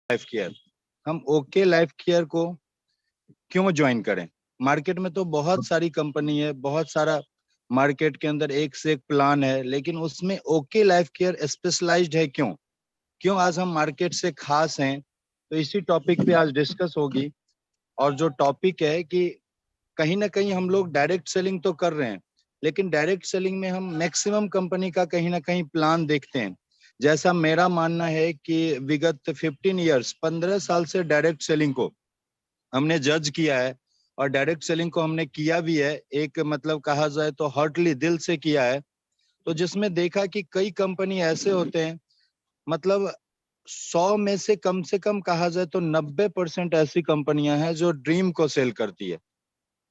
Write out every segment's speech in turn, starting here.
Life care, हम okay life care को क्यों ज्वाइन करें? मार्केट में तो बहुत सारी कंपनी है, बहुत सारा मार्केट के अंदर एक से एक प्लान है, लेकिन उसमें ओके लाइफ केयर स्पेशलाइज्ड है क्यों? क्यों आज हम मार्केट से खास हैं? तो इसी टॉपिक पे आज डिस्कस होगी। और जो टॉपिक है कि कहीं ना कहीं हम लोग डायरेक्ट सेलिंग तो कर रहे हैं, लेकिन डायरेक्ट सेलिंग में हम मैक्सिमम कंपनी का कहीं ना कहीं प्लान देखते हैं। जैसा मेरा मानना है कि विगत 15 ईयर्स, 15 साल से डायरेक्ट सेलिंग को हमने जज किया है, और डायरेक्ट सेलिंग को हमने किया भी है, एक मतलब कहा जाए तो हार्टली, दिल से किया है। तो जिसमें देखा कि कई कंपनी ऐसे होते हैं, मतलब 100 में से कम कहा जाए तो 90% ऐसी कंपनियां हैं जो ड्रीम को सेल करती है।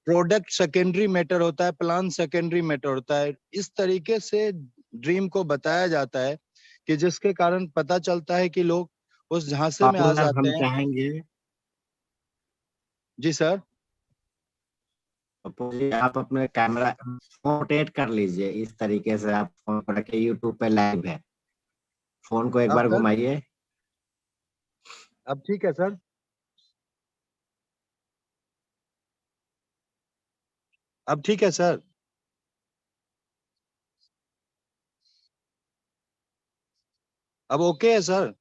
प्रोडक्ट सेकेंडरी मैटर होता है, प्लान सेकेंडरी मैटर होता है। इस तरीके से ड्रीम को बताया जाता है कि जिसके कारण पता चलता है कि लोग उस झांसे में आ पार्टनर जाते हम हैं। चाहेंगे। जी सर। पप्पू जी, आप अपने कैमरा फोन रोटेट कर लीजिए, इस तरीके से आप फोन को रखिए, यूट्यूब पे लाइव है। फोन को एक अब बार सर, घुमाइए। अब ठीक है सर? अब ठीक है सर? अब ओके है सर?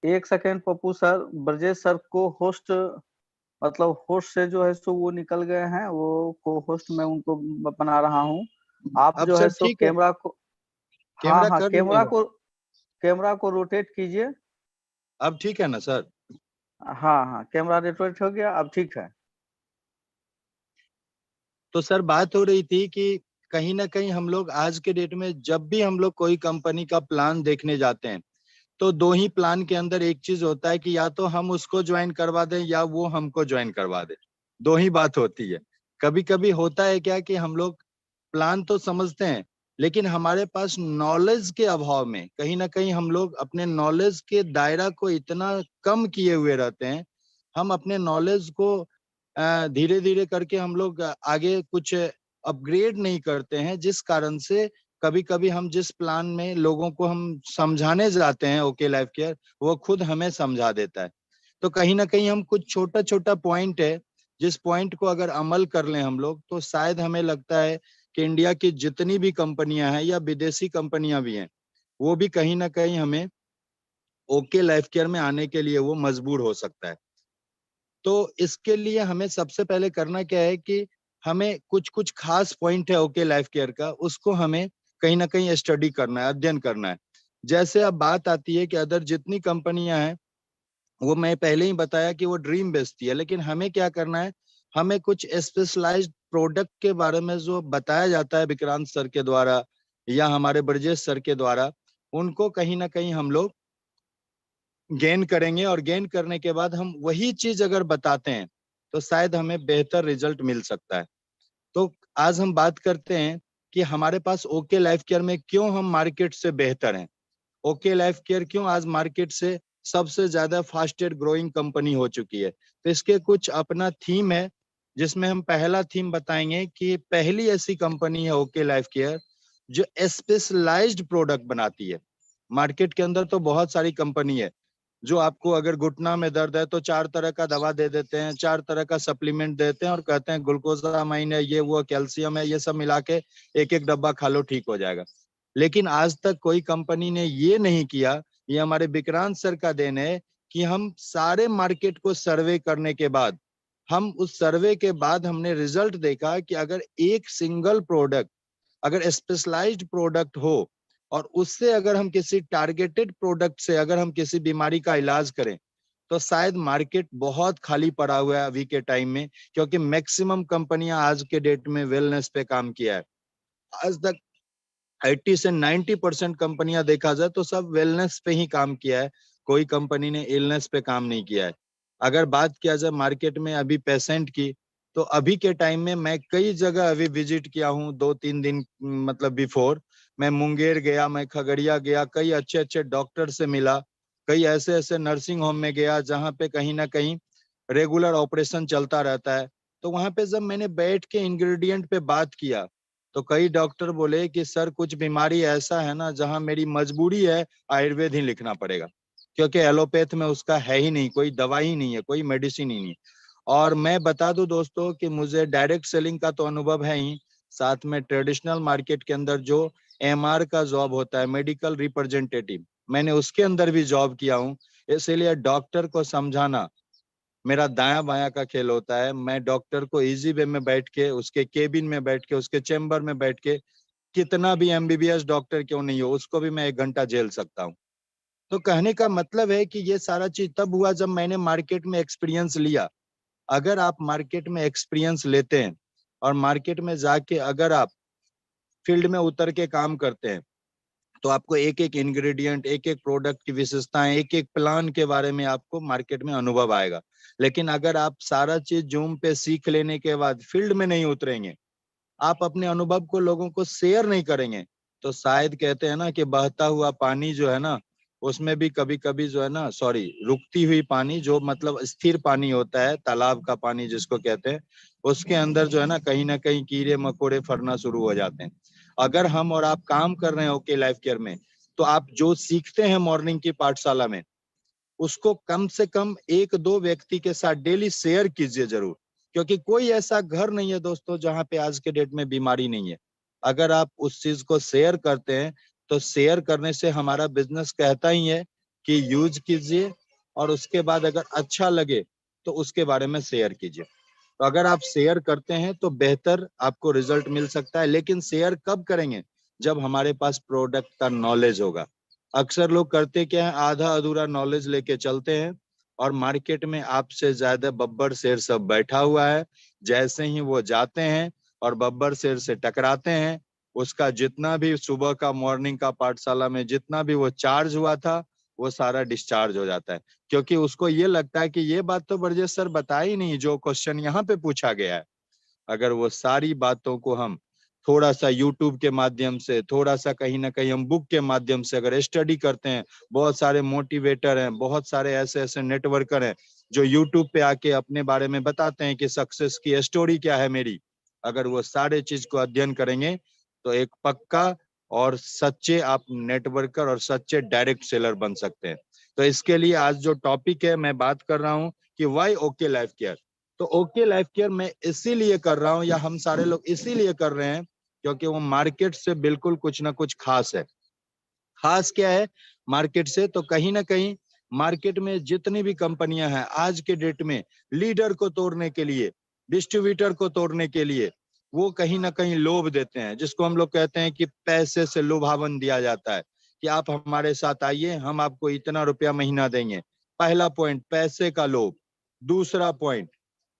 एक second Pappu sir, Brajesh sir को होस्ट, मतलब होस्ट से जो है सो वो निकल गए हैं, वो को होस्ट मैं उनको बना रहा हूँ। आप अब जो है सर सो ठीक है, कैमरा को, हाँ कैमरा हाँ, कर रहे हो? कैमरा को रोटेट कीजिए। अब ठीक है ना सर? हाँ हाँ, कैमरा रोटेट हो गया, अब ठीक है। तो सर बात हो रही थी कि कहीं ना कहीं हम लोग आज के डेट में जब भी हम लोग कोई कंपनी का प्लान देखने जाते हैं, तो दो ही प्लान के अंदर एक चीज होता है कि या तो हम उसको ज्वाइन करवा दें या वो हमको ज्वाइन करवा दे। दो ही बात होती है। कभी कभी होता है क्या कि हम लोग प्लान तो समझते हैं, लेकिन हमारे पास नॉलेज के अभाव में कहीं ना कहीं हम लोग अपने नॉलेज के दायरा को इतना कम किए हुए रहते हैं। हम अपने नॉलेज को धीरे धीरे करके हम लोग आगे कुछ अपग्रेड नहीं करते हैं, जिस कारण से कभी कभी हम जिस प्लान में लोगों को हम समझाने जाते हैं ओके लाइफ केयर, वो खुद हमें समझा देता है। तो कहीं ना कहीं हम कुछ छोटा छोटा पॉइंट है, जिस पॉइंट को अगर अमल कर लें हम लोग, तो शायद हमें लगता है कि इंडिया की जितनी भी कंपनियां हैं या विदेशी कंपनियां भी हैं, वो भी कहीं ना कहीं हमें ओके लाइफ केयर में आने के लिए वो मजबूर हो सकता है। तो इसके लिए हमें सबसे पहले करना क्या है कि हमें कुछ कुछ खास पॉइंट है ओके लाइफ केयर का, उसको हमें कहीं ना कहीं स्टडी करना है, अध्ययन करना है। जैसे अब बात आती है कि अदर जितनी कंपनियां हैं, वो मैं पहले ही बताया कि वो ड्रीम बेचती है, लेकिन हमें क्या करना है, हमें कुछ स्पेशलाइज्ड प्रोडक्ट के बारे में जो बताया जाता है विक्रांत सर के द्वारा या हमारे ब्रजेश सर के द्वारा, उनको कहीं ना कहीं हम लोग गेन करेंगे। और गेन करने के बाद हम वही चीज अगर बताते हैं, तो शायद हमें बेहतर रिजल्ट मिल सकता है। तो आज हम बात करते हैं कि हमारे पास ओके लाइफ केयर में क्यों हम मार्केट से बेहतर हैं। ओके लाइफ केयर क्यों आज मार्केट से सबसे ज्यादा फास्टेस्ट ग्रोइंग कंपनी हो चुकी है। तो इसके कुछ अपना थीम है, जिसमें हम पहला थीम बताएंगे कि पहली ऐसी कंपनी है ओके लाइफ केयर जो स्पेशलाइज्ड प्रोडक्ट बनाती है। मार्केट के अंदर तो बहुत सारी कंपनी है जो आपको अगर घुटना में दर्द है तो 4 तरह का दवा दे देते हैं, 4 तरह का सप्लीमेंट देते हैं और कहते हैं ग्लूकोजामाइन है, ये वो कैल्शियम है, ये सब मिला के एक एक डब्बा खा लो ठीक हो जाएगा। लेकिन आज तक कोई कंपनी ने ये नहीं किया। ये हमारे विक्रांत सर का देन है कि हम सारे मार्केट को सर्वे करने के बाद, हम उस सर्वे के बाद हमने रिजल्ट देखा कि अगर एक सिंगल प्रोडक्ट, अगर स्पेशलाइज्ड प्रोडक्ट हो और उससे अगर हम किसी टारगेटेड प्रोडक्ट से अगर हम किसी बीमारी का इलाज करें, तो शायद मार्केट बहुत खाली पड़ा हुआ है अभी के टाइम में, क्योंकि मैक्सिमम कंपनियां आज के डेट में वेलनेस पे काम किया है। आज तक 80 से 90% कंपनियां देखा जाए तो सब वेलनेस पे ही काम किया है। कोई कंपनी ने इलनेस पे काम नहीं किया है। अगर बात किया जाए मार्केट में अभी पेशेंट की, तो अभी के टाइम में मैं कई जगह अभी विजिट किया हूँ, 2-3 दिन मतलब बिफोर। मैं मुंगेर गया, मैं खगड़िया गया, कई अच्छे अच्छे डॉक्टर से मिला, कई ऐसे ऐसे नर्सिंग होम में गया जहाँ पे कहीं ना कहीं रेगुलर ऑपरेशन चलता रहता है। तो वहां पे जब मैंने बैठ के इंग्रेडिएंट पे बात किया, तो कई डॉक्टर बोले कि सर कुछ बीमारी ऐसा है ना जहां मेरी मजबूरी है, आयुर्वेद ही लिखना पड़ेगा। क्योंकि एलोपैथ में उसका है ही नहीं, कोई दवाई ही नहीं है, कोई मेडिसिन ही नहीं। और मैं बता दूं दोस्तों कि मुझे डायरेक्ट सेलिंग का तो अनुभव है ही, साथ में ट्रेडिशनल मार्केट के अंदर जो एमआर का जॉब होता है, मेडिकल रिप्रेजेंटेटिव, मैंने उसके अंदर भी जॉब किया हूँ। इसीलिए डॉक्टर को समझाना मेरा दाया बाया का खेल होता है। मैं डॉक्टर को इजी वे में बैठ के, उसके केबिन में बैठ के, उसके चेम्बर में बैठ के, कितना भी एमबीबीएस डॉक्टर क्यों नहीं हो, उसको भी मैं 1 घंटा झेल सकता हूँ। तो कहने का मतलब है कि ये सारा चीज तब हुआ जब मैंने मार्केट में एक्सपीरियंस लिया। अगर आप मार्केट में एक्सपीरियंस लेते हैं और मार्केट में जाके अगर आप फील्ड में उतर के काम करते हैं, तो आपको एक एक इंग्रेडिएंट, एक एक प्रोडक्ट की विशेषताएं, एक एक प्लान के बारे में आपको मार्केट में अनुभव आएगा। लेकिन अगर आप सारा चीज जूम पे सीख लेने के बाद फील्ड में नहीं उतरेंगे, आप अपने अनुभव को लोगों को शेयर नहीं करेंगे, तो शायद कहते हैं ना कि बहता हुआ पानी जो है ना, उसमें भी कभी कभी जो है ना, सॉरी, रुकती हुई पानी, जो मतलब स्थिर पानी होता है, तालाब का पानी जिसको कहते हैं, उसके अंदर जो है ना कहीं कीड़े मकोड़े फरना शुरू हो जाते हैं। अगर हम और आप काम कर रहे हैं ओके लाइफ केयर में, तो आप जो सीखते हैं मॉर्निंग की पाठशाला में, उसको कम से कम 1-2 व्यक्ति के साथ डेली शेयर कीजिए जरूर। क्योंकि कोई ऐसा घर नहीं है दोस्तों जहां पे आज के डेट में बीमारी नहीं है। अगर आप उस चीज को शेयर करते हैं, तो शेयर करने से हमारा बिजनेस कहता ही है कि यूज कीजिए, और उसके बाद अगर अच्छा लगे तो उसके बारे में शेयर कीजिए। तो अगर आप शेयर करते हैं तो बेहतर आपको रिजल्ट मिल सकता है। लेकिन शेयर कब करेंगे? जब हमारे पास प्रोडक्ट का नॉलेज होगा। अक्सर लोग करते क्या है, आधा अधूरा नॉलेज लेके चलते हैं, और मार्केट में आपसे ज्यादा बब्बर शेर सब बैठा हुआ है। जैसे ही वो जाते हैं और बब्बर शेर से टकराते हैं, उसका जितना भी सुबह का मॉर्निंग का पाठशाला में जितना भी वो चार्ज हुआ था, वो सारा डिस्चार्ज हो जाता है। क्योंकि उसको ये लगता है कि ये बात तो ब्रजेश सर बता ही नहीं जो क्वेश्चन यहाँ पे पूछा गया है। अगर वो सारी बातों को हम थोड़ा सा यूट्यूब के माध्यम से, थोड़ा सा कहीं ना कहीं हम बुक के माध्यम से अगर स्टडी करते हैं, बहुत सारे मोटिवेटर हैं, बहुत सारे ऐसे ऐसे नेटवर्कर हैं जो यूट्यूब पे आके अपने बारे में बताते हैं कि सक्सेस की स्टोरी क्या है मेरी। अगर वो सारे चीज को अध्ययन करेंगे, तो एक पक्का और सच्चे आप नेटवर्कर और सच्चे डायरेक्ट सेलर बन सकते हैं। तो इसके लिए आज जो टॉपिक है, मैं बात कर रहा हूँ कि वाई ओके लाइफ केयर। तो ओके लाइफ केयर मैं इसीलिए कर रहा हूँ, या हम सारे लोग इसीलिए कर रहे हैं, क्योंकि वो मार्केट से बिल्कुल कुछ ना कुछ खास है। खास क्या है मार्केट से? तो कहीं ना कहीं मार्केट में जितनी भी कंपनियां हैं आज के डेट में, लीडर को तोड़ने के लिए, डिस्ट्रीब्यूटर को तोड़ने के लिए, वो कहीं ना कहीं लोभ देते हैं, जिसको हम लोग कहते हैं कि पैसे से लुभावन दिया जाता है कि आप हमारे साथ आइए, हम आपको इतना रुपया महीना देंगे। पहला पॉइंट, पैसे का लोभ। दूसरा पॉइंट,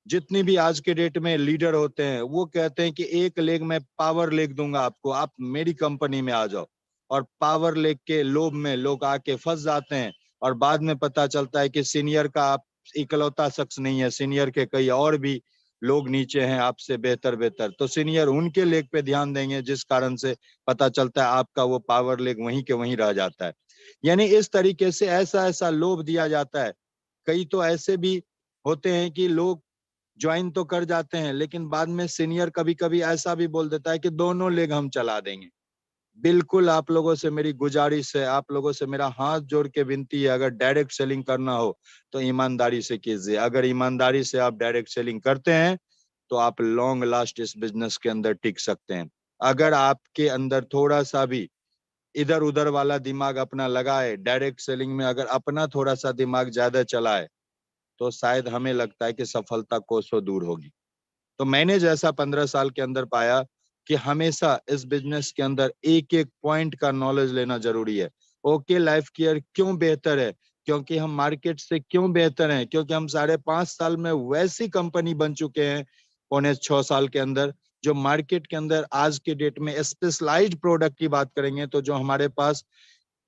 जितनी भी आज के डेट में लीडर होते हैं, वो कहते हैं कि एक लेग में पावर लेग दूंगा आपको, आप मेरी कंपनी में आ जाओ। और पावर लेग के लोभ में लोग आके फंस जाते हैं, और बाद में पता चलता है कि सीनियर का आप इकलौता शख्स नहीं है, सीनियर के कई और भी लोग नीचे हैं आपसे बेहतर बेहतर। तो सीनियर उनके लेग पे ध्यान देंगे, जिस कारण से पता चलता है आपका वो पावर लेग वहीं के वहीं रह जाता है। यानी इस तरीके से ऐसा ऐसा लोभ दिया जाता है। कई तो ऐसे भी होते हैं कि लोग ज्वाइन तो कर जाते हैं, लेकिन बाद में सीनियर कभी कभी ऐसा भी बोल देता है कि दोनों लेग हम चला देंगे। बिल्कुल आप लोगों से मेरी गुजारिश है, आप लोगों से मेरा हाथ जोड़ के विनती है, अगर डायरेक्ट सेलिंग करना हो तो ईमानदारी से कीजिए। अगर ईमानदारी से आप डायरेक्ट सेलिंग करते हैं, तो आप लॉन्ग लास्ट इस बिजनेस के अंदर टिक सकते हैं। अगर आपके अंदर थोड़ा सा भी इधर उधर वाला दिमाग अपना लगाए, डायरेक्ट सेलिंग में अगर अपना थोड़ा सा दिमाग ज्यादा चलाए, तो शायद हमें लगता है कि सफलता कोसों दूर होगी। तो मैंने जैसा 15 साल के अंदर पाया कि हमेशा इस बिजनेस के अंदर एक एक पॉइंट का नॉलेज लेना जरूरी है। ओके लाइफ केयर क्यों बेहतर है? क्योंकि हम मार्केट से क्यों बेहतर हैं? क्योंकि हम 5.5 साल में वैसी कंपनी बन चुके हैं, 6.25 साल के अंदर, जो मार्केट के अंदर आज के डेट में स्पेशलाइज्ड प्रोडक्ट की बात करेंगे तो जो हमारे पास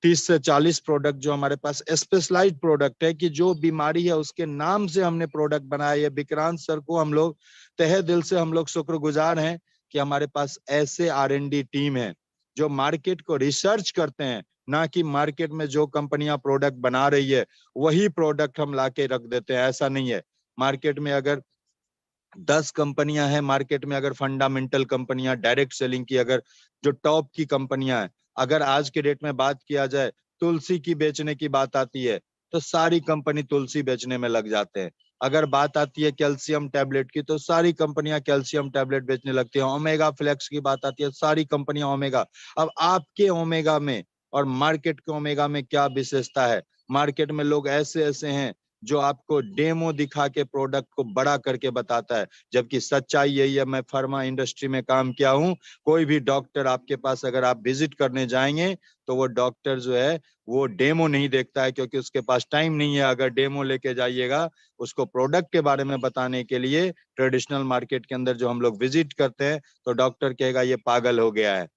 30 से 40 प्रोडक्ट, जो हमारे पास स्पेशलाइज्ड प्रोडक्ट है कि जो बीमारी है उसके नाम से हमने प्रोडक्ट बनाया है। विक्रांत सर को हम लोग तहे दिल से हम लोग शुक्रगुजार हैं कि हमारे पास ऐसे R&D टीम है जो मार्केट को रिसर्च करते हैं, ना कि मार्केट में जो कंपनियां प्रोडक्ट बना रही है वही प्रोडक्ट हम लाके रख देते हैं। ऐसा नहीं है। मार्केट में अगर 10 कंपनियां हैं, मार्केट में अगर फंडामेंटल कंपनियां, डायरेक्ट सेलिंग की अगर जो टॉप की कंपनियां हैं, अगर आज के डेट में बात किया जाए, तुलसी की बेचने की बात आती है, तो सारी कंपनी तुलसी बेचने में लग जाते हैं। अगर बात आती है कैल्शियम टैबलेट की, तो सारी कंपनियां कैल्शियम टैबलेट बेचने लगती हैं। ओमेगा फ्लेक्स की बात आती है, सारी कंपनियां ओमेगा। अब आपके ओमेगा में और मार्केट के ओमेगा में क्या विशेषता है? मार्केट में लोग ऐसे ऐसे हैं जो आपको डेमो दिखा के प्रोडक्ट को बड़ा करके बताता है, जबकि सच्चाई यही है। मैं फार्मा इंडस्ट्री में काम किया हूं। कोई भी डॉक्टर आपके पास अगर आप विजिट करने जाएंगे, तो वो डॉक्टर जो है वो डेमो नहीं देखता है, क्योंकि उसके पास टाइम नहीं है। अगर डेमो लेके जाइएगा उसको प्रोडक्ट के बारे में बताने के लिए, ट्रेडिशनल मार्केट के अंदर जो हम लोग विजिट करते हैं, तो डॉक्टर कहेगा ये पागल हो गया है,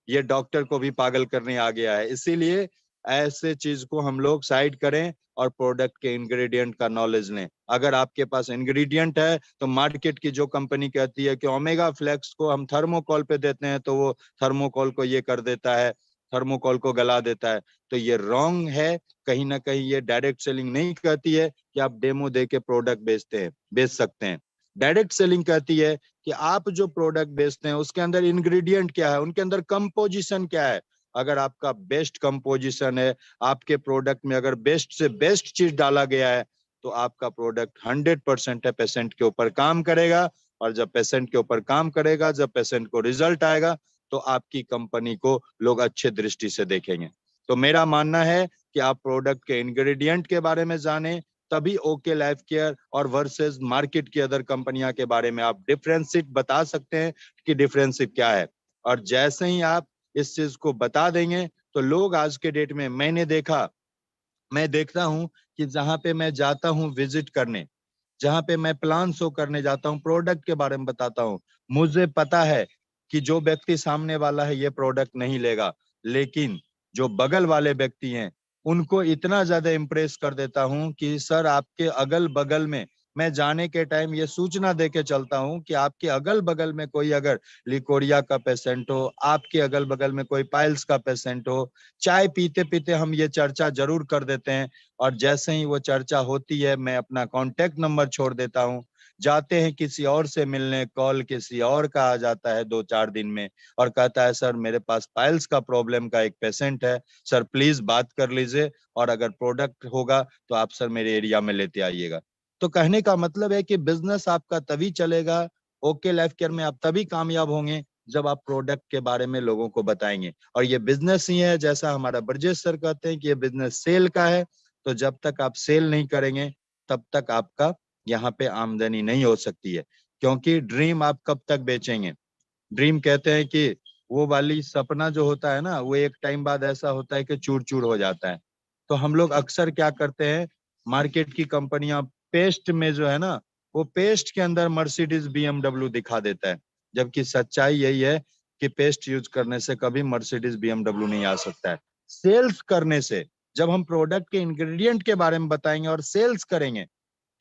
ये डॉक्टर को भी पागल करने आ गया है। इसीलिए ऐसे चीज को हम लोग साइड करें और प्रोडक्ट के इंग्रेडिएंट का नॉलेज लें। अगर आपके पास इंग्रेडिएंट है, तो मार्केट की जो कंपनी कहती है कि ओमेगा फ्लेक्स को हम थर्मोकोल पे देते हैं, तो वो थर्मोकोल को ये कर देता है, थर्मोकोल को गला देता है, तो ये रॉन्ग है। कहीं ना कहीं ये डायरेक्ट सेलिंग नहीं कहती है कि आप डेमो दे के प्रोडक्ट बेच सकते हैं। डायरेक्ट सेलिंग कहती है कि आप जो प्रोडक्ट बेचते हैं उसके अंदर इंग्रेडिएंट क्या है, उनके अंदर कंपोजिशन क्या है। अगर आपका बेस्ट कंपोजिशन है, आपके प्रोडक्ट में अगर बेस्ट से बेस्ट चीज डाला गया है, तो आपका प्रोडक्ट 100% है पेशेंट के ऊपर काम करेगा। और जब पेशेंट के ऊपर काम करेगा, जब पेशेंट को रिजल्ट आएगा, तो आपकी कंपनी को लोग अच्छे दृष्टि से देखेंगे। तो मेरा मानना है कि आप प्रोडक्ट के इंग्रेडिएंट के बारे में जानें, तभी ओके लाइफ केयर और वर्सेस मार्केट की अदर कंपनियां के बारे में आप डिफरेंशिएट बता सकते हैं कि डिफरेंशिएट क्या है। और जैसे ही आप इस चीज को बता देंगे, तो लोग आज के डेट में, मैं देखता हूं कि जहां पे मैं जाता हूं विजिट करने, जहां पे मैं प्लान शो करने जाता हूं, प्रोडक्ट के बारे में बताता हूं, मुझे पता है कि जो व्यक्ति सामने वाला है ये प्रोडक्ट नहीं लेगा, लेकिन जो बगल वाले व्यक्ति हैं उनको इतना ज्यादा इम्प्रेस कर देता हूं कि सर आपके अगल बगल में, मैं जाने के टाइम ये सूचना दे के चलता हूं कि आपके अगल बगल में कोई अगर लिकोरिया का पेशेंट हो, आपके अगल बगल में कोई पाइल्स का पेशेंट हो, चाय पीते पीते हम ये चर्चा जरूर कर देते हैं। और जैसे ही वो चर्चा होती है, मैं अपना कांटेक्ट नंबर छोड़ देता हूँ। जाते हैं किसी और से मिलने, कॉल किसी और का आ जाता है 2-4 दिन में, और कहता है सर मेरे पास पाइल्स का प्रॉब्लम का एक पेशेंट है, सर प्लीज बात कर लीजिए, और अगर प्रोडक्ट होगा तो आप सर मेरे एरिया में लेते आइएगा। तो कहने का मतलब है कि बिजनेस आपका तभी चलेगा, ओके लाइफ केयर में आप तभी कामयाब होंगे, जब आप प्रोडक्ट के बारे में लोगों को बताएंगे। और ये बिजनेस ही है, जैसा हमारा ब्रजेश सर कहते हैं कि ये बिजनेस सेल का है। तो जब तक आप सेल नहीं करेंगे, तब तक आपका यहाँ पे आमदनी नहीं हो सकती है। क्योंकि ड्रीम आप कब तक बेचेंगे? ड्रीम कहते हैं कि वो वाली सपना जो होता है ना, वो एक टाइम बाद ऐसा होता है कि चूर चूर हो जाता है। तो हम लोग अक्सर क्या करते हैं, मार्केट की कंपनियां पेस्ट में जो है ना, वो पेस्ट के अंदर मर्सिडीज बीएमडब्ल्यू दिखा देता है, जबकि सच्चाई यही है कि पेस्ट यूज करने से कभी मर्सिडीज बीएमडब्ल्यू नहीं आ सकता है। सेल्स करने से, जब हम प्रोडक्ट के इंग्रेडिएंट के बारे में बताएंगे और सेल्स करेंगे,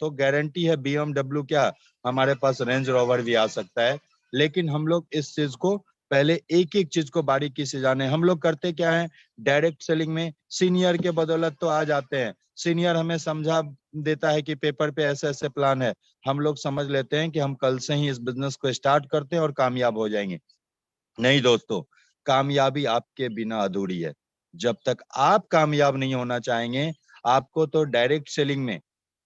तो गारंटी है बीएमडब्ल्यू क्या, हमारे पास रेंज रोवर भी आ सकता है। लेकिन हम लोग इस चीज को पहले एक एक चीज को बारीकी से जाने। हम लोग करते क्या है, डायरेक्ट सेलिंग में सीनियर के बदौलत तो आ जाते हैं, सीनियर हमें समझा देता है कि पेपर पे ऐसे ऐसे प्लान है, हम लोग समझ लेते हैं कि हम कल से ही इस बिजनेस को स्टार्ट करते हैं और कामयाब हो जाएंगे। नहीं दोस्तों, कामयाबी आपके बिना अधूरी है। जब तक आप कामयाब नहीं होना चाहेंगे, आपको तो डायरेक्ट सेलिंग में,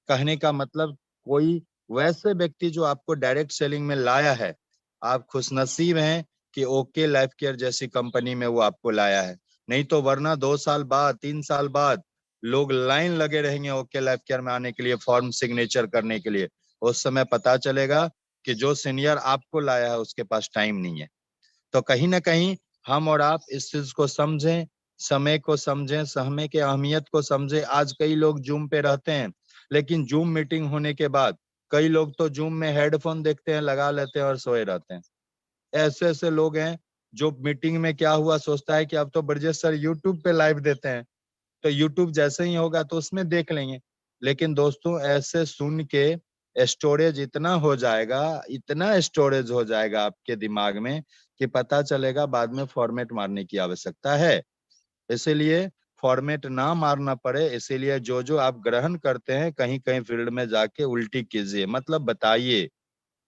कहने का मतलब कोई वैसे व्यक्ति जो आपको डायरेक्ट सेलिंग में लाया है, आप खुशनसीब हैं कि ओके लाइफ केयर जैसी कंपनी में वो आपको लाया है। नहीं तो वरना 2 साल बाद, 3 साल बाद लोग लाइन लगे रहेंगे ओके लाइफ केयर में आने के लिए, फॉर्म सिग्नेचर करने के लिए। उस समय पता चलेगा कि जो सीनियर आपको लाया है उसके पास टाइम नहीं है। तो कहीं ना कहीं हम और आप इस चीज को समझें, समय को समझें, समय के अहमियत को समझें। आज कई लोग जूम पे रहते हैं, लेकिन जूम मीटिंग होने के बाद कई लोग तो जूम में हेडफोन देखते हैं, लगा लेते हैं और सोए रहते हैं। ऐसे ऐसे लोग हैं जो मीटिंग में क्या हुआ सोचता है कि अब तो ब्रजेश सर यूट्यूब पे लाइव देते हैं, तो यूट्यूब जैसे ही होगा तो उसमें देख लेंगे। लेकिन दोस्तों ऐसे सुन के स्टोरेज इतना हो जाएगा, इतना स्टोरेज हो जाएगा आपके दिमाग में, कि पता चलेगा बाद में फॉर्मेट मारने की आवश्यकता है। इसीलिए फॉर्मेट ना मारना पड़े, इसीलिए जो जो आप ग्रहण करते हैं कहीं कहीं फील्ड में जाके उल्टी कीजिए, मतलब बताइए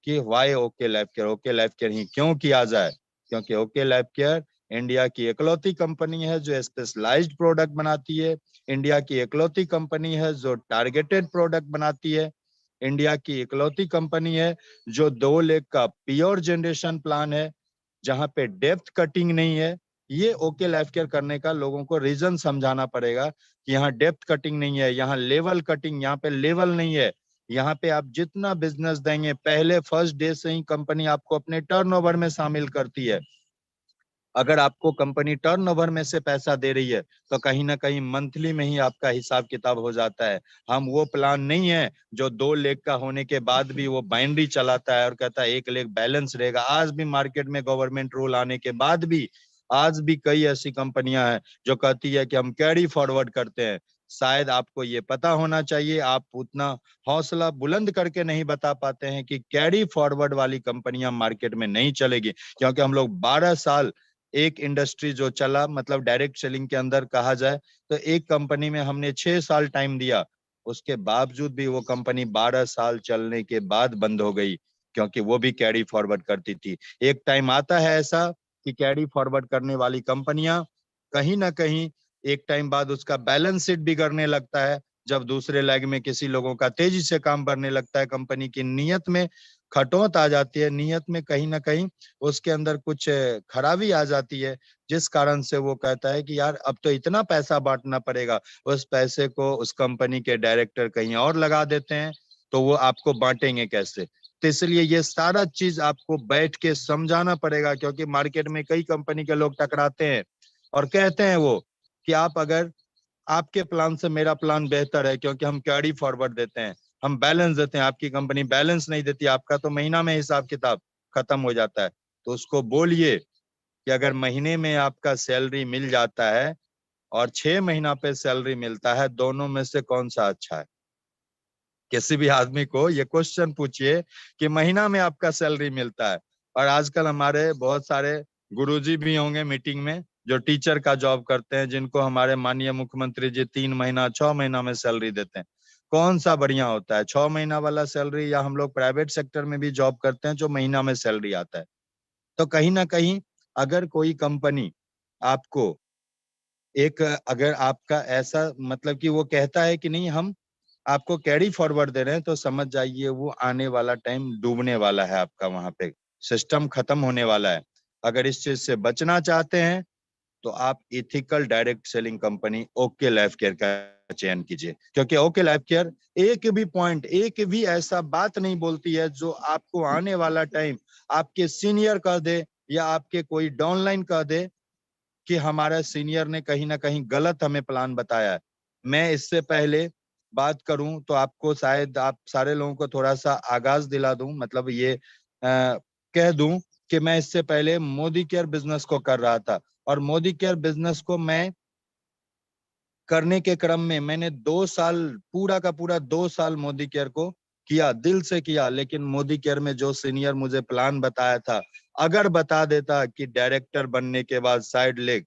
कि why okay life care, okay life care ही क्यों किया जाए। क्योंकि ओके लाइफ केयर इंडिया की इकलौती कंपनी है जो स्पेशलाइज्ड प्रोडक्ट बनाती है, इंडिया की इकलौती कंपनी है जो टारगेटेड प्रोडक्ट बनाती है, इंडिया की इकलौती कंपनी है जो 2 लाख का प्योर जनरेशन प्लान है, जहां पे डेप्थ कटिंग नहीं है। ये ओके लाइफ केयर करने का लोगों को रीजन समझाना पड़ेगा कि यहाँ डेप्थ कटिंग नहीं है, यहाँ लेवल कटिंग, यहाँ पे लेवल नहीं है। यहाँ पे आप जितना बिजनेस देंगे पहले फर्स्ट डे से ही कंपनी आपको अपने टर्नओवर में शामिल करती है। अगर आपको कंपनी टर्नओवर में से पैसा दे रही है तो कहीं ना कहीं मंथली में ही आपका हिसाब किताब हो जाता है। हम वो प्लान नहीं है जो 2 लाख का होने के बाद भी वो बाइनरी चलाता है और कहता है 1 लाख बैलेंस रहेगा। आज भी मार्केट में गवर्नमेंट रूल आने के बाद भी आज भी कई ऐसी कंपनियां हैं जो कहती है कि हम कैरी फॉरवर्ड करते हैं। शायद आपको ये पता होना चाहिए, आप उतना हौसला बुलंद करके नहीं बता पाते हैं कि कैरी फॉरवर्ड वाली कंपनियां मार्केट में नहीं चलेगी, क्योंकि हम लोग 12 साल एक इंडस्ट्री जो चला, मतलब डायरेक्ट सेलिंग के अंदर कहा जाए तो एक कंपनी में हमने 6 साल टाइम दिया, उसके बावजूद भी वो कंपनी 12 साल चलने के बाद बंद हो गई, क्योंकि वो भी कैरी फॉरवर्ड करती थी। एक टाइम आता है ऐसा कि कैरी फॉरवर्ड करने वाली कंपनियां कहीं ना कहीं एक टाइम बाद उसका बैलेंस शीट बिगड़ने लगता है। जब दूसरे लेग में किसी लोगों का तेजी से काम बढ़ने लगता है, कंपनी की नीयत में खटौत आ जाती है, नीयत में कहीं ना कहीं उसके अंदर कुछ खराबी आ जाती है, जिस कारण से वो कहता है कि यार अब तो इतना पैसा बांटना पड़ेगा। उस पैसे को उस कंपनी के डायरेक्टर कहीं और लगा देते हैं, तो वो आपको बांटेंगे कैसे? तो इसलिए ये सारा चीज आपको बैठ के समझाना पड़ेगा, क्योंकि मार्केट में कई कंपनी के लोग टकराते हैं और कहते हैं वो कि आप अगर आपके प्लान से मेरा प्लान बेहतर है क्योंकि हम कैरी फॉरवर्ड देते हैं, हम बैलेंस देते हैं, आपकी कंपनी बैलेंस नहीं देती, आपका तो महीना में हिसाब किताब खत्म हो जाता है। तो उसको बोलिए कि अगर महीने में आपका सैलरी मिल जाता है और 6 महीना पे सैलरी मिलता है, दोनों में से कौन सा अच्छा है? किसी भी आदमी को ये क्वेश्चन पूछिए कि महीना में आपका सैलरी मिलता है, और आजकल हमारे बहुत सारे गुरुजी भी होंगे मीटिंग में जो टीचर का जॉब करते हैं, जिनको हमारे माननीय मुख्यमंत्री जी 3 महीना 6 महीना में सैलरी देते हैं। कौन सा बढ़िया होता है, 6 महीना वाला सैलरी, या हम लोग प्राइवेट सेक्टर में भी जॉब करते हैं जो महीना में सैलरी आता है? तो कहीं ना कहीं अगर कोई कंपनी आपको एक, अगर आपका ऐसा मतलब कि वो कहता है कि नहीं हम आपको कैरी फॉरवर्ड दे रहे हैं, तो समझ जाइए वो आने वाला टाइम डूबने वाला है, आपका वहां पे सिस्टम खत्म होने वाला है। अगर इस चीज से बचना चाहते हैं तो आप ethical direct selling company okay life care का चयन कीजिए, क्योंकि ओके लाइफ केयर एक भी पॉइंट, एक भी ऐसा बात नहीं बोलती है जो आपको आने वाला टाइम आपके सीनियर कह दे या आपके कोई डाउनलाइन कह दे कि हमारा सीनियर ने कहीं ना कहीं गलत हमें प्लान बताया है। मैं इससे पहले बात करूं तो आपको शायद आप सारे लोगों को थोड़ा सा आगाज दिला दूं, मतलब ये कह दूं कि मैं इससे पहले मोदी केयर बिजनेस को कर रहा था, और मोदी केयर बिजनेस को मैं करने के क्रम में मैंने 2 साल, पूरा का पूरा 2 साल मोदी केयर को किया, दिल से किया। लेकिन मोदी केयर में जो सीनियर मुझे प्लान बताया था, अगर बता देता कि डायरेक्टर बनने के बाद साइड लेग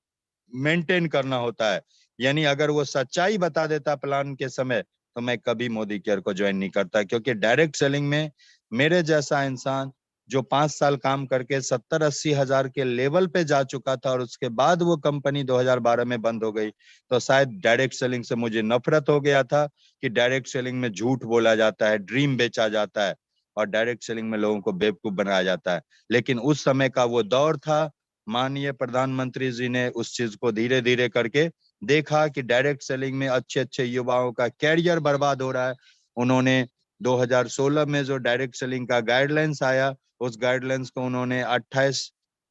मेंटेन करना होता है, यानी अगर वो सच्चाई बता देता प्लान के समय, तो मैं कभी मोदी केयर को ज्वाइन नहीं करता। क्योंकि डायरेक्ट सेलिंग में मेरे जैसा इंसान जो 5 साल काम करके 70-80 हजार के लेवल पे जा चुका था और उसके बाद वो कंपनी 2012 में बंद हो गई, तो शायद डायरेक्ट सेलिंग से मुझे नफरत हो गया था कि डायरेक्ट सेलिंग में झूठ बोला जाता है, ड्रीम बेचा जाता है और डायरेक्ट सेलिंग में लोगों को बेवकूफ बनाया जाता है। लेकिन उस समय का वो दौर था, माननीय प्रधानमंत्री जी ने उस चीज को धीरे धीरे करके देखा कि डायरेक्ट सेलिंग में अच्छे अच्छे युवाओं का कैरियर बर्बाद हो रहा है। उन्होंने 2016 में जो डायरेक्ट सेलिंग का गाइडलाइंस आया, उस गाइडलाइंस को उन्होंने 28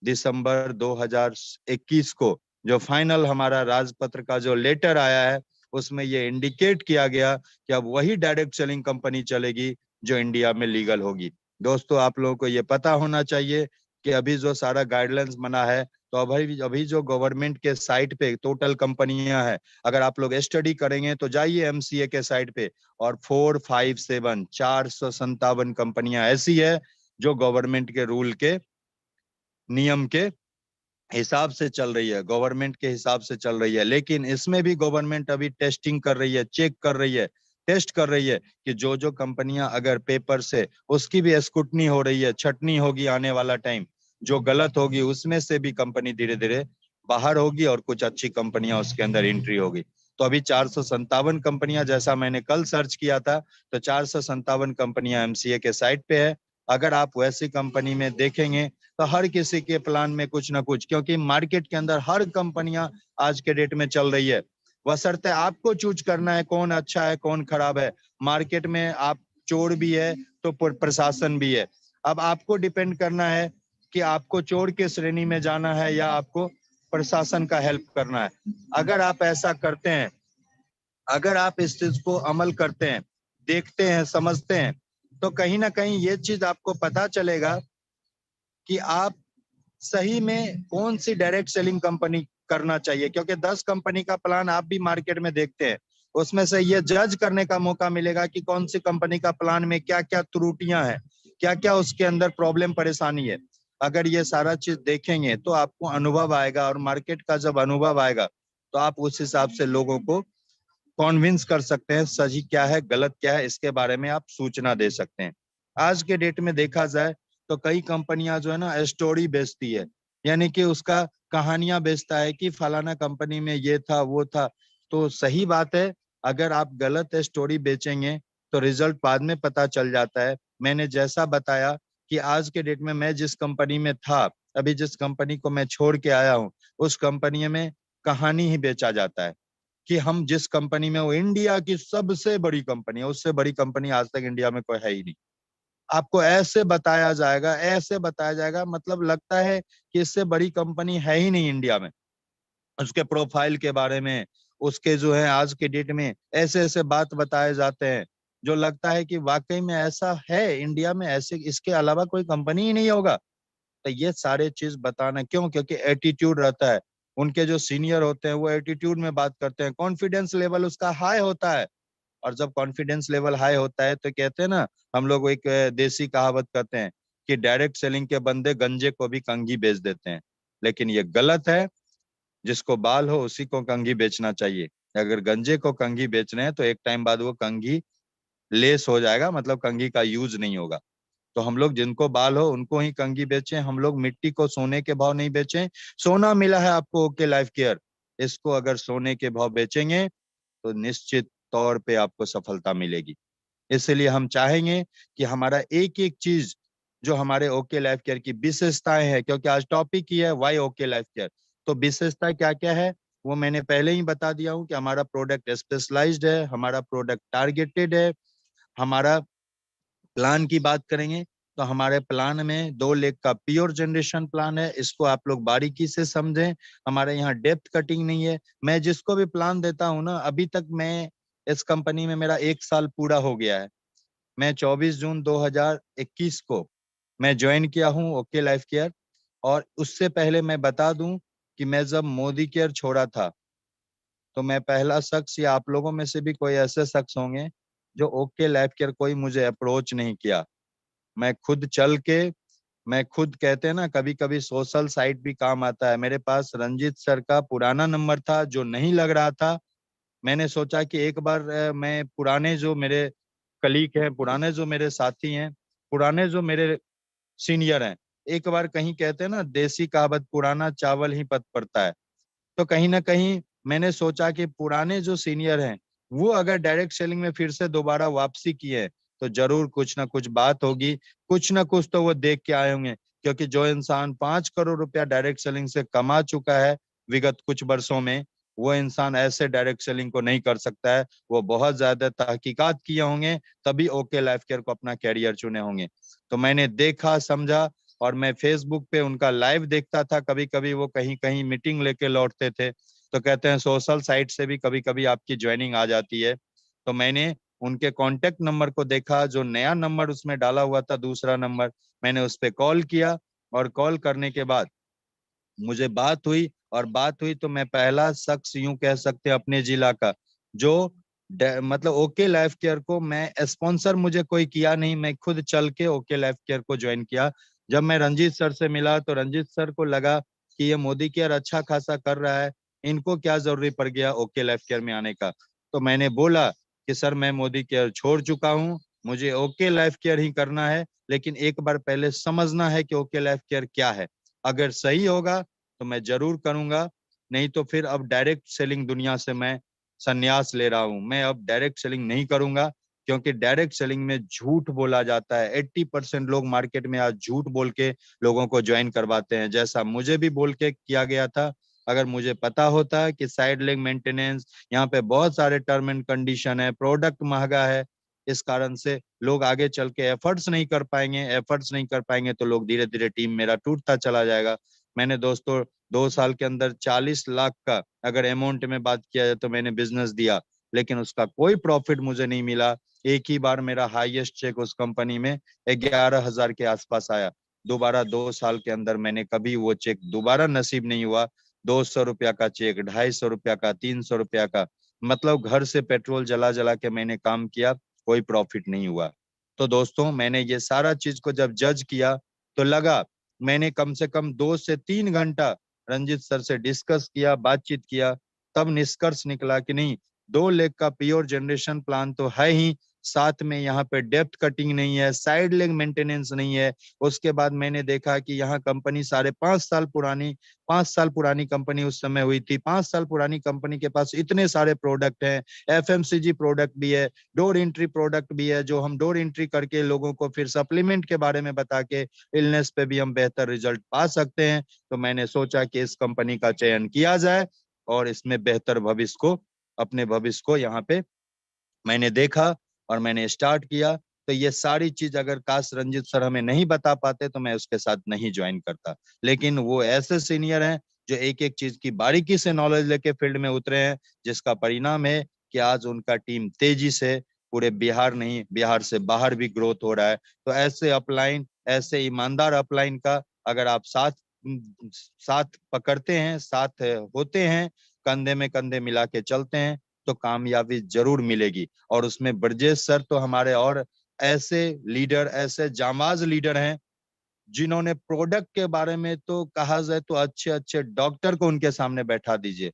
दिसंबर 2021 को जो फाइनल हमारा राजपत्र का जो लेटर आया है, उसमें ये इंडिकेट किया गया कि अब वही डायरेक्ट सेलिंग कंपनी चलेगी जो इंडिया में लीगल होगी। दोस्तों, आप लोगों को ये पता होना चाहिए कि अभी जो सारा गाइडलाइंस बना है, तो अभी जो गवर्नमेंट के साइट पे टोटल कंपनियां हैं, अगर आप लोग स्टडी करेंगे तो जाइए एमसीए के साइट पे, और 457 457 कंपनियां ऐसी है जो गवर्नमेंट के रूल के नियम के हिसाब से चल रही है, गवर्नमेंट के हिसाब से चल रही है। लेकिन इसमें भी गवर्नमेंट अभी टेस्टिंग कर रही है, चेक कर रही है, टेस्ट कर रही है कि जो जो कंपनियां अगर पेपर से, उसकी भी स्क्रूटनी हो रही है, छटनी होगी आने वाला टाइम, जो गलत होगी उसमें से भी कंपनी धीरे धीरे बाहर होगी और कुछ अच्छी कंपनियां उसके अंदर एंट्री होगी। तो अभी 457 कंपनियां, जैसा मैंने कल सर्च किया था, तो 457 कंपनियां एमसीए के साइट पे है। अगर आप वैसी कंपनी में देखेंगे तो हर किसी के प्लान में कुछ ना कुछ, क्योंकि मार्केट के अंदर हर कंपनियां आज के डेट में चल रही है। बशर्ते आपको चूज करना है कौन अच्छा है कौन खराब है। मार्केट में आप चोर भी है तो प्रशासन भी है। अब आपको डिपेंड करना है कि आपको चोर के श्रेणी में जाना है या आपको प्रशासन का हेल्प करना है। अगर आप ऐसा करते हैं, अगर आप इस चीज को अमल करते हैं, देखते हैं, समझते हैं, तो कहीं ना कहीं ये चीज आपको पता चलेगा कि आप सही में कौन सी डायरेक्ट सेलिंग कंपनी करना चाहिए। क्योंकि 10 कंपनी का प्लान आप भी मार्केट में देखते हैं, उसमें से ये जज करने का मौका मिलेगा कि कौन सी कंपनी का प्लान में क्या क्या त्रुटियां हैं, क्या क्या उसके अंदर प्रॉब्लम परेशानी है। अगर ये सारा चीज देखेंगे तो आपको अनुभव आएगा, और मार्केट का जब अनुभव आएगा तो आप उस हिसाब से लोगों को कॉन्विंस कर सकते हैं, सही क्या है गलत क्या है इसके बारे में आप सूचना दे सकते हैं। आज के डेट में देखा जाए तो कई कंपनियां जो है ना स्टोरी बेचती है, यानी कि उसका कहानियां बेचता है कि फलाना कंपनी में ये था वो था। तो सही बात है, अगर आप गलत स्टोरी बेचेंगे तो रिजल्ट बाद में पता चल जाता है। मैंने जैसा बताया कि आज के डेट में मैं जिस कंपनी में था, अभी जिस कंपनी को मैं छोड़ के आया हूँ, उस कंपनी में कहानी ही बेचा जाता है कि हम जिस कंपनी में, वो इंडिया की सबसे बड़ी कंपनी है, उससे बड़ी कंपनी आज तक इंडिया में कोई है ही नहीं। आपको ऐसे बताया जाएगा, ऐसे बताया जाएगा, मतलब लगता है कि इससे बड़ी कंपनी है ही नहीं इंडिया में। उसके प्रोफाइल के बारे में, उसके जो है आज के डेट में ऐसे ऐसे बात बताए जाते हैं जो लगता है कि वाकई में ऐसा है इंडिया में, ऐसे इसके अलावा कोई कंपनी ही नहीं होगा। तो ये सारे चीज बताना क्यों, क्योंकि एटीट्यूड रहता है। उनके जो सीनियर होते हैं वो एटीट्यूड में बात करते हैं, कॉन्फिडेंस लेवल उसका हाई होता है। और जब कॉन्फिडेंस लेवल हाई होता है तो कहते हैं ना, हम लोग एक देसी कहावत कहते हैं कि डायरेक्ट सेलिंग के बंदे गंजे को भी कंघी बेच देते हैं। लेकिन ये गलत है, जिसको बाल हो उसी को कंघी बेचना चाहिए। अगर गंजे को कंघी बेच रहे हैं तो एक टाइम बाद वो कंघी लेस हो जाएगा, मतलब कंघी का यूज नहीं होगा। तो हम लोग जिनको बाल हो उनको ही कंघी बेचें, हम लोग मिट्टी को सोने के भाव नहीं बेचें। सोना मिला है आपको ओके लाइफ केयर, इसको अगर सोने के भाव बेचेंगे तो निश्चित तौर पे आपको सफलता मिलेगी। इसलिए हम चाहेंगे कि हमारा एक एक चीज जो हमारे ओके लाइफ केयर की विशेषताएं हैं, क्योंकि आज टॉपिक ही है वाई ओके लाइफ केयर, तो विशेषता क्या क्या है वो मैंने पहले ही बता दिया हूँ कि हमारा प्रोडक्ट स्पेशलाइज्ड है, हमारा प्रोडक्ट टारगेटेड है। हमारा प्लान की बात करेंगे तो हमारे प्लान में 2 लाख का प्योर जनरेशन प्लान है, इसको आप लोग बारीकी से समझें। हमारे यहाँ डेप्थ कटिंग नहीं है। मैं जिसको भी प्लान देता हूँ ना, अभी तक मैं इस कंपनी में मेरा 1 साल पूरा हो गया है। मैं 24 जून 2021 को मैं ज्वाइन किया हूँ ओके लाइफ केयर। और उससे पहले मैं बता दूं कि मैं जब मोदी केयर छोड़ा था, तो मैं पहला शख्स, या आप लोगों में से भी कोई ऐसे शख्स होंगे जो ओके लाइफ केयर कोई मुझे अप्रोच नहीं किया। मैं खुद चल के, मैं खुद, कहते हैं ना कभी कभी सोशल साइट भी काम आता है। मेरे पास रंजीत सर का पुराना नंबर था जो नहीं लग रहा था। मैंने सोचा कि एक बार मैं पुराने जो मेरे कलीग हैं, पुराने जो मेरे साथी हैं, पुराने जो मेरे सीनियर हैं, एक बार कहीं, कहते हैं ना देसी कहावत, पुराना चावल ही पत पड़ता है। तो कहीं ना कहीं मैंने सोचा कि पुराने जो सीनियर हैं वो अगर डायरेक्ट सेलिंग में फिर से दोबारा वापसी की है तो जरूर कुछ ना कुछ बात होगी, कुछ ना कुछ तो वो देख के आए होंगे। क्योंकि जो इंसान 5 करोड़ रुपया डायरेक्ट सेलिंग से कमा चुका है विगत कुछ वर्षों में, वो इंसान ऐसे डायरेक्ट सेलिंग को नहीं कर सकता है। वो बहुत ज्यादा तहकीकात किए होंगे, तभी ओके लाइफ केयर को अपना कैरियर चुने होंगे। तो मैंने देखा, समझा, और मैं फेसबुक पे उनका लाइव देखता था। कभी कभी वो कहीं कहीं मीटिंग लेके लौटते थे, तो कहते हैं सोशल साइट से भी कभी कभी आपकी ज्वाइनिंग आ जाती है। तो मैंने उनके कांटेक्ट नंबर को देखा, जो नया नंबर उसमें डाला हुआ था, दूसरा नंबर, मैंने उस पर कॉल किया। और कॉल करने के बाद मुझे बात हुई, और बात हुई तो मैं पहला शख्स यूं कह सकते हैं अपने जिला का जो मतलब ओके लाइफ केयर को, मैं स्पॉन्सर मुझे कोई किया नहीं, मैं खुद चल के ओके लाइफ केयर को ज्वाइन किया। जब मैं रंजीत सर से मिला तो रंजीत सर को लगा कि ये मोदी केयर अच्छा खासा कर रहा है, इनको क्या जरूरी पड़ गया ओके लाइफ केयर में आने का। तो मैंने बोला कि सर मैं मोदी केयर छोड़ चुका हूँ, मुझे ओके लाइफ केयर ही करना है, लेकिन एक बार पहले समझना है कि ओके लाइफ केयर क्या है। अगर सही होगा तो मैं जरूर करूंगा, नहीं तो फिर अब डायरेक्ट सेलिंग दुनिया से मैं संन्यास ले रहा हूं। मैं अब डायरेक्ट सेलिंग नहीं करूंगा, क्योंकि डायरेक्ट सेलिंग में झूठ बोला जाता है। 80% लोग मार्केट में आज झूठ बोल के लोगों को ज्वाइन करवाते हैं, जैसा मुझे भी बोल के किया गया था। अगर मुझे पता होता कि साइड लेग मेंटेनेंस, यहाँ पे बहुत सारे टर्म एंड कंडीशन है, प्रोडक्ट महंगा है, इस कारण से लोग आगे चल के एफर्ट्स नहीं कर पाएंगे। एफर्ट्स नहीं कर पाएंगे तो लोग धीरे धीरे टीम मेरा टूटता चला जाएगा। मैंने दोस्तों 2 साल के अंदर 40 लाख का अगर अमाउंट में बात किया जाए तो मैंने बिजनेस दिया, लेकिन उसका कोई प्रॉफिट मुझे नहीं मिला। एक ही बार मेरा हाईएस्ट चेक उस कंपनी में 11,000 के आसपास आया। दोबारा 2 साल के अंदर मैंने कभी वो चेक दोबारा नसीब नहीं हुआ। 200 रुपया का चेक, 250 रुपया का, 300 रुपया का, मतलब घर से पेट्रोल जला जला के मैंने काम किया, कोई प्रॉफिट नहीं हुआ। तो दोस्तों मैंने ये सारा चीज को जब जज किया तो लगा, मैंने कम से कम 2 से 3 घंटा रंजित सर से डिस्कस किया, बातचीत किया, तब निष्कर्ष निकला कि नहीं, 2 लेग का प्योर जनरेशन प्लान तो है ही, साथ में यहाँ पे डेप्थ कटिंग नहीं है, साइड लेग मेंटेनेंस नहीं है। उसके बाद मैंने देखा कि यहाँ कंपनी 5.5 साल पुरानी, 5 साल पुरानी कंपनी उस समय हुई थी। 5 साल पुरानी कंपनी के पास इतने सारे प्रोडक्ट हैं, एफएमसीजी प्रोडक्ट भी है, डोर एंट्री प्रोडक्ट भी है, जो हम डोर एंट्री करके लोगों को फिर सप्लीमेंट के बारे में बता के इलनेस पे भी हम बेहतर रिजल्ट पा सकते हैं। तो मैंने सोचा कि इस कंपनी का चयन किया जाए और इसमें बेहतर भविष्य को, अपने भविष्य को यहाँ पे मैंने देखा और मैंने स्टार्ट किया। तो ये सारी चीज अगर काश रंजित सर हमें नहीं बता पाते तो मैं उसके साथ नहीं ज्वाइन करता। लेकिन वो ऐसे सीनियर हैं जो एक एक चीज की बारीकी से नॉलेज लेके फील्ड में उतरे हैं, जिसका परिणाम है कि आज उनका टीम तेजी से पूरे बिहार नहीं, बिहार से बाहर भी ग्रोथ हो रहा है। तो ऐसे अपलाइन, ऐसे ईमानदार अपलाइन का अगर आप साथ साथ पकड़ते हैं, साथ होते हैं, कंधे में कंधे मिला के चलते हैं, तो कामयाबी जरूर मिलेगी। और उसमें ब्रजेश सर तो हमारे और ऐसे लीडर, ऐसे जांबाज लीडर हैं जिन्होंने प्रोडक्ट के बारे में तो कहा जाए तो अच्छे अच्छे डॉक्टर को उनके सामने बैठा दीजिए,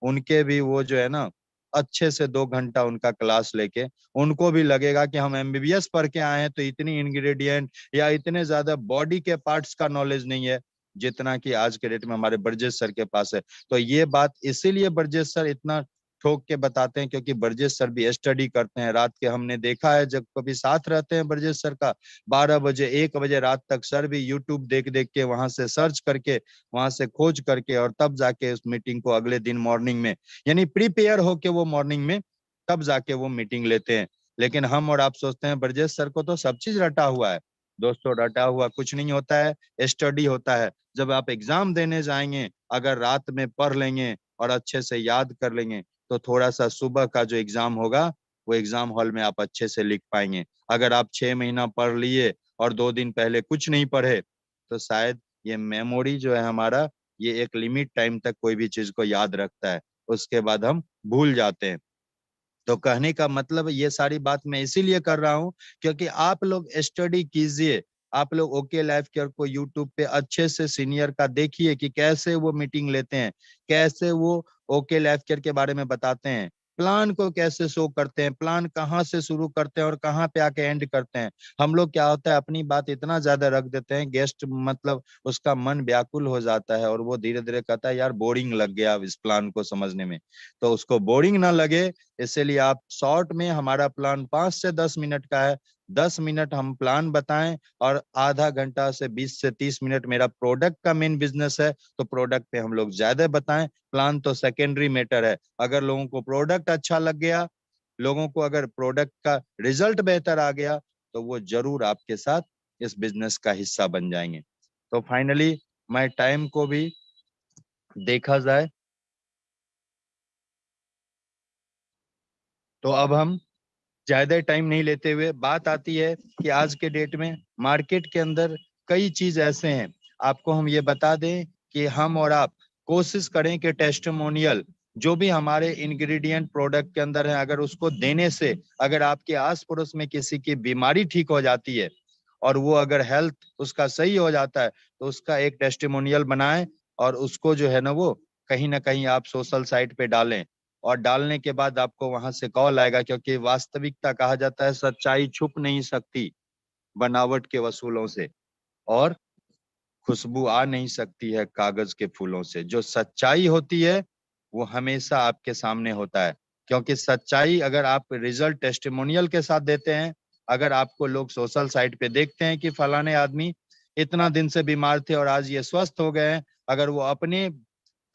उनके भी वो जो है ना, अच्छे से 2 घंटा उनका क्लास लेके उनको भी लगेगा कि हम एमबीबीएस पढ़ के आए हैं, तो इतनी इंग्रेडिएंट या इतने ज्यादा बॉडी के पार्ट्स का नॉलेज नहीं है जितना कि आज के डेट में हमारे ब्रजेश सर के पास है। तो ये बात इसीलिए ब्रजेश सर इतना ठोक के बताते हैं, क्योंकि ब्रजेश सर भी स्टडी करते हैं रात के। हमने देखा है जब कभी साथ रहते हैं ब्रजेश सर का, 12 बजे 1 बजे रात तक सर भी यूट्यूब देख देख के, वहां से सर्च करके, वहां से खोज करके, और तब जाके उस मीटिंग को अगले दिन मॉर्निंग में, यानी प्रिपेयर होके वो मॉर्निंग में तब जाके वो मीटिंग लेते हैं। लेकिन हम और आप सोचते हैं ब्रजेश सर को तो सब चीज रटा हुआ है। दोस्तों रटा हुआ कुछ नहीं होता है, स्टडी होता है। जब आप एग्जाम देने जाएंगे, अगर रात में पढ़ लेंगे और अच्छे से याद कर लेंगे, तो थोड़ा सा सुबह का जो एग्जाम होगा वो एग्जाम हॉल में आप अच्छे से लिख पाएंगे। अगर आप 6 महीना पढ़ लिए और 2 दिन पहले कुछ नहीं पढ़े, तो शायद ये मेमोरी जो है हमारा, ये एक लिमिट टाइम तक कोई भी चीज को याद रखता है, उसके बाद हम भूल जाते हैं। तो कहने का मतलब ये सारी बात मैं इसीलिए कर रहा हूँ क्योंकि आप लोग स्टडी कीजिए। आप लोग ओके लाइफ केयर को यूट्यूब पे अच्छे से सीनियर का देखिए कि कैसे वो मीटिंग लेते हैं, कैसे वो ओके लाइफ केयर के बारे में बताते हैं, प्लान को कैसे शो करते हैं, प्लान कहाँ से शुरू करते हैं और कहाँ पे आके एंड करते हैं। हम लोग क्या होता है, अपनी बात इतना ज्यादा रख देते हैं, गेस्ट मतलब उसका मन व्याकुल हो जाता है और वो धीरे धीरे कहता है यार बोरिंग लग गया इस प्लान को समझने में। तो उसको बोरिंग ना लगे, इसलिए आप शॉर्ट में, हमारा प्लान 5 से 10 मिनट का है, 10 मिनट हम प्लान बताएं और आधा घंटा से 20 से 30 मिनट मेरा प्रोडक्ट का मेन बिजनेस है, तो प्रोडक्ट पे हम लोग ज्यादा बताएं। प्लान तो सेकेंडरी मैटर है। अगर लोगों को प्रोडक्ट अच्छा लग गया, लोगों को अगर प्रोडक्ट का रिजल्ट बेहतर आ गया, तो वो जरूर आपके साथ इस बिजनेस का हिस्सा बन जाएंगे। तो फाइनली मैं टाइम को भी देखा जाए तो अब हम ज्यादा टाइम नहीं लेते हुए, बात आती है कि आज के डेट में मार्केट के अंदर कई चीज ऐसे हैं। आपको हम ये बता दें कि हम और आप कोशिश करें कि टेस्टिमोनियल जो भी हमारे इंग्रेडिएंट प्रोडक्ट के अंदर है, अगर उसको देने से अगर आपके आस पड़ोस में किसी की बीमारी ठीक हो जाती है और वो अगर हेल्थ उसका सही हो जाता है, तो उसका एक टेस्टिमोनियल बनाएं और उसको जो है ना कहीं आप सोशल साइट पे डालें। और डालने के बाद आपको वहां से कॉल आएगा, क्योंकि वास्तविकता कहा जाता है सच्चाई छुप नहीं सकती बनावट के वसूलों से, और खुशबू आ नहीं सकती है कागज के फूलों से। जो सच्चाई होती है वो हमेशा आपके सामने होता है, क्योंकि सच्चाई अगर आप रिजल्ट टेस्टिमोनियल के साथ देते हैं, अगर आपको लोग सोशल साइट पे देखते हैं कि फलाने आदमी इतना दिन से बीमार थे और आज ये स्वस्थ हो गए हैं, अगर वो अपने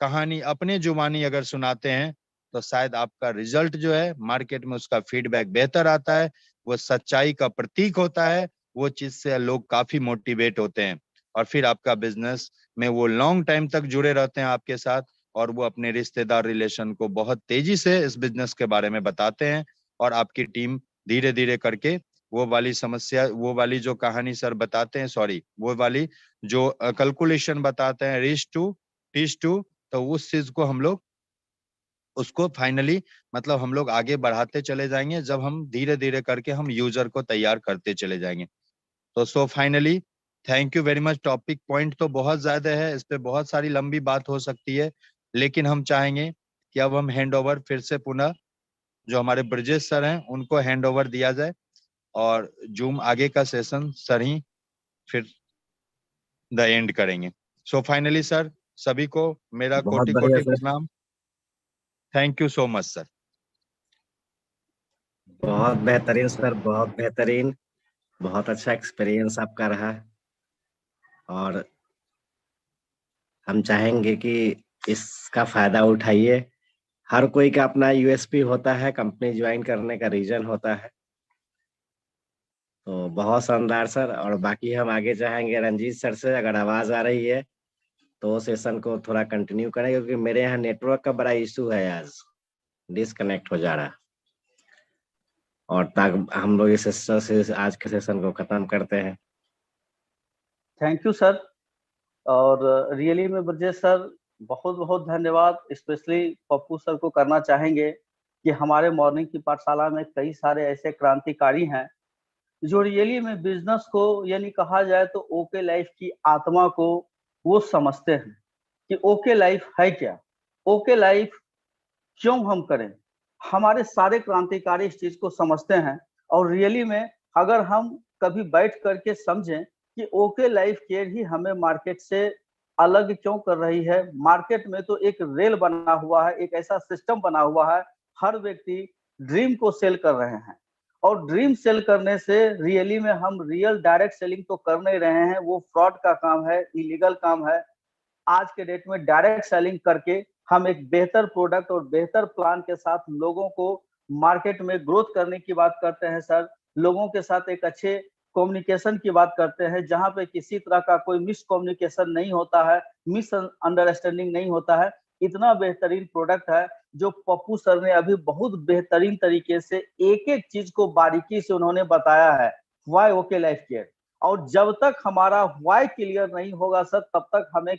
कहानी अपने जुबानी अगर सुनाते हैं, तो शायद आपका रिजल्ट जो है मार्केट में उसका फीडबैक बेहतर आता है, वो सच्चाई का प्रतीक होता है, वो चीज से लोग काफी मोटिवेट होते हैं और फिर आपका बिजनेस में वो लॉन्ग टाइम तक जुड़े रहते हैं आपके साथ, और वो अपने रिश्तेदार रिलेशन को बहुत तेजी से इस बिजनेस के बारे में बताते हैं, और आपकी टीम धीरे धीरे करके वो वाली समस्या, वो वाली जो कहानी सर बताते हैं, सॉरी, वो वाली जो कैलकुलेशन बताते हैं, रीच टू टीच टू, तो उस चीज को हम लोग उसको फाइनली मतलब हम लोग आगे बढ़ाते चले जाएंगे, जब हम धीरे धीरे करके हम यूजर को तैयार करते चले जाएंगे। तो so finally thank you very much. Topic point तो बहुत ज्यादा है, इस पे बहुत सारी लंबी बात हो सकती है, लेकिन हम चाहेंगे कि अब हम हैंड ओवर फिर से पुनः जो हमारे ब्रजेश सर हैं उनको हैंड ओवर दिया जाए, और जूम आगे का सेशन सर ही फिर द एंड करेंगे। सो फाइनली सर, सभी को मेरा बहुत कोटि बढ़िया कोटि सर, प्रणाम। Thank you so much sir. बहुत बेहतरीन सर, बहुत बेहतरीन। बहुत अच्छा एक्सपीरियंस आपका रहा, और हम चाहेंगे कि इसका फायदा उठाइए। हर कोई का अपना यूएसपी होता है, कंपनी ज्वाइन करने का रीजन होता है। तो बहुत शानदार सर, और बाकी हम आगे चाहेंगे रंजीत सर से, अगर आवाज आ रही है तो सेशन को थोड़ा कंटिन्यू करें, क्योंकि मेरे यहाँ नेटवर्क का बड़ा इशू है, आज डिसकनेक्ट हो जा रहा। और तक हम लोग इस सेशन से आज के सेशन को खत्म करते हैं। Thank you sir. और रियली में ब्रजेश सर बहुत बहुत धन्यवाद, स्पेशली पप्पू सर को करना चाहेंगे कि हमारे मॉर्निंग की पाठशाला में कई सारे ऐसे क्रांतिकारी हैं जो रियली में बिजनेस को, यानी कहा जाए तो ओके लाइफ की आत्मा को वो समझते हैं कि ओके लाइफ है क्या, ओके लाइफ क्यों हम करें। हमारे सारे क्रांतिकारी इस चीज को समझते हैं, और रियली में अगर हम कभी बैठ करके समझें कि ओके लाइफ केयर ही हमें मार्केट से अलग क्यों कर रही है। मार्केट में तो एक रेल बना हुआ है, एक ऐसा सिस्टम बना हुआ है, हर व्यक्ति ड्रीम को सेल कर रहे हैं, और ड्रीम सेल करने से रियली में हम रियल डायरेक्ट सेलिंग तो कर नहीं रहे हैं, वो फ्रॉड का काम है, इलीगल काम है। आज के डेट में डायरेक्ट सेलिंग करके हम एक बेहतर प्रोडक्ट और बेहतर प्लान के साथ लोगों को मार्केट में ग्रोथ करने की बात करते हैं सर। लोगों के साथ एक अच्छे कम्युनिकेशन की बात करते हैं, जहां पे किसी तरह का कोई मिस कम्युनिकेशन नहीं होता है, मिस अंडरस्टैंडिंग नहीं होता है। इतना बेहतरीन प्रोडक्ट है जो पप्पू सर ने अभी बहुत बेहतरीन तरीके से एक एक चीज को बारीकी से उन्होंने बताया है, व्हाई ओके लाइफ केयर। और जब तक हमारा व्हाई क्लियर नहीं होगा सर, तब तक हमें